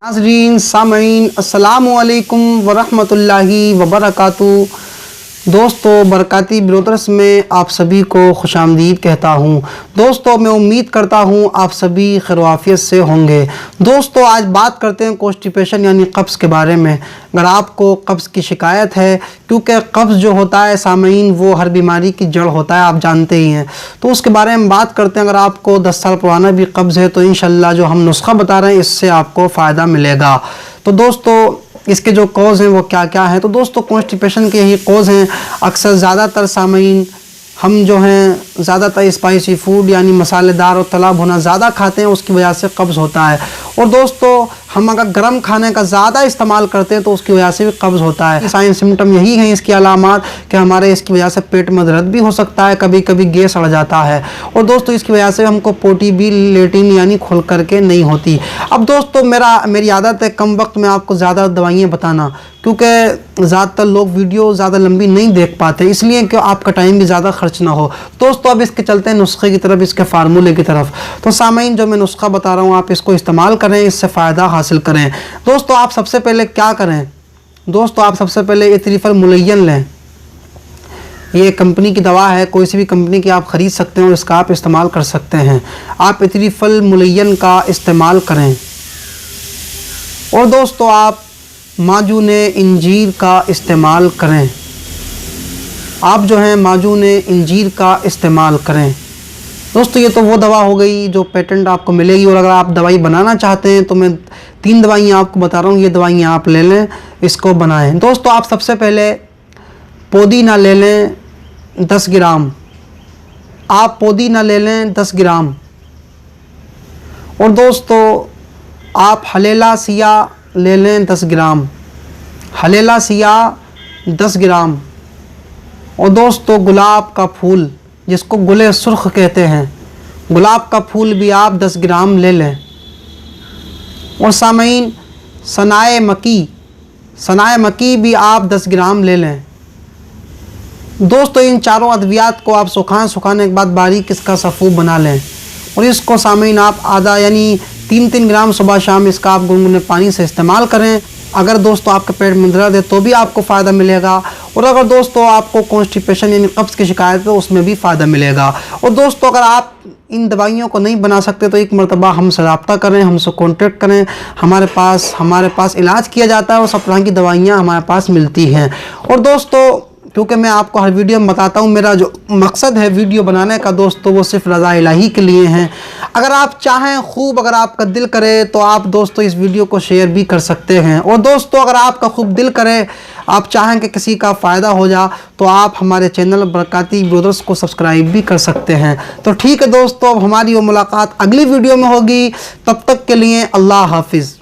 नाज़रीन सामीन अस्सलामु अलैकुम वरहमतुल्लाहि वबरकातुहू। दोस्तों बरकाती ब्रोदर्स में आप सभी को खुशामदीद कहता हूँ। दोस्तों मैं उम्मीद करता हूँ आप सभी खैरियत से होंगे। दोस्तों आज बात करते हैं कॉन्स्टिपेशन यानी कब्ज़ के बारे में। अगर आपको कब्ज़ की शिकायत है, क्योंकि कब्ज़ जो होता है सामीन वो हर बीमारी की जड़ होता है, आप जानते ही हैं, तो उसके बारे में बात करते हैं। अगर आपको 10 साल पुराना भी कब्ज़ है तो इंशाल्लाह जो हम नुस्खा बता रहे हैं इससे आपको फ़ायदा मिलेगा। तो दोस्तों इसके जो कॉज़ हैं वो क्या क्या हैं। तो दोस्तों कॉन्स्टिपेशन के यही कॉज़ हैं। अक्सर ज़्यादातर सामीन हम जो हैं ज़्यादातर स्पाइसी फूड यानी मसालेदार और तला भुना ज़्यादा खाते हैं, उसकी वजह से कब्ज़ होता है। और दोस्तों हम अगर गर्म खाने का ज़्यादा इस्तेमाल करते हैं तो उसकी वजह से भी कब्ज़ होता है। साइन सिम्टम यही हैं इसकी अलामात कि हमारे इसकी वजह से पेट में दर्द भी हो सकता है, कभी कभी गैस अड़ जाता है। और दोस्तों इसकी वजह से हमको पोटी भी लेटिन यानी खुल करके नहीं होती। अब दोस्तों मेरी आदत है कम वक्त में आपको ज़्यादा दवाइयाँ बताना, क्योंकि ज़्यादातर लोग वीडियो ज़्यादा लंबी नहीं देख पाते, इसलिए कि आपका टाइम भी ज़्यादा खर्च ना हो। दोस्तों अब इसके चलते हैं नुस्खे की तरफ, इसके फार्मूले की तरफ। तो सामीन जो मैं नुस्खा बता रहा हूँ आप इसको इस्तेमाल करें, इससे फ़ायदा हासिल करें। दोस्तों आप सबसे पहले क्या करें, दोस्तों आप सबसे पहले इतरीफल मुलय्यन लें। ये कंपनी की दवा है, कोई सी भी कंपनी की आप ख़रीद सकते हैं और इसका आप इस्तेमाल कर सकते हैं। आप इतरीफल मुलय्यन का इस्तेमाल करें। और दोस्तों आप माजून इंजीर का इस्तेमाल करें। आप जो हैं माजून इंजीर का इस्तेमाल करें। दोस्तों ये तो वो दवा हो गई जो पेटेंट आपको मिलेगी। और अगर आप दवाई बनाना चाहते हैं तो मैं 3 दवाइयाँ आपको बता रहा हूँ, ये दवाइयाँ आप ले लें, इसको बनाएं। दोस्तों आप सबसे पहले पुदीना ले लें 10 ग्राम। आप पुदीना ले लें 10 ग्राम। और दोस्तों आप हलेला सिया ले लें 10 ग्राम। हलेला सिया 10 ग्राम। और दोस्तों गुलाब का फूल जिसको गुले सुर्ख कहते हैं, गुलाब का फूल भी आप 10 ग्राम ले लें। और सामीन सनाए मकी भी आप 10 ग्राम ले लें। दोस्तों इन चारों अद्वियात को आप सुखाने के बाद बारीक इसका सफ़ूफ बना लें। और इसको सामीन आप आधा यानी 3-3 ग्राम सुबह शाम इसका आप गुनगुने पानी से इस्तेमाल करें। अगर दोस्तों आपके पेट में दर्द है तो भी आपको फ़ायदा मिलेगा। और अगर दोस्तों आपको कॉन्स्टिपेशन यानी कब्ज़ की शिकायत है तो उसमें भी फ़ायदा मिलेगा। और दोस्तों अगर आप इन दवाइयों को नहीं बना सकते तो एक मरतबा हमसे रब्ता करें, हमसे कॉन्टेक्ट करें। हमारे पास इलाज किया जाता है और सब तरह की दवाइयाँ हमारे पास मिलती हैं। और दोस्तों क्योंकि मैं आपको हर वीडियो में बताता हूँ, मेरा जो मकसद है वीडियो बनाने का दोस्तों वो सिर्फ रज़ा इलाही के लिए हैं। अगर आप चाहें खूब, अगर आपका दिल करे तो आप दोस्तों इस वीडियो को शेयर भी कर सकते हैं। और दोस्तों अगर आपका खूब दिल करे, आप चाहें कि किसी का फ़ायदा हो जा, तो आप हमारे चैनल बरकाती ब्रोदर्स को सब्सक्राइब भी कर सकते हैं। तो ठीक है दोस्तों, अब हमारी वो मुलाकात अगली वीडियो में होगी। तब तक के लिए अल्लाह हाफिज़।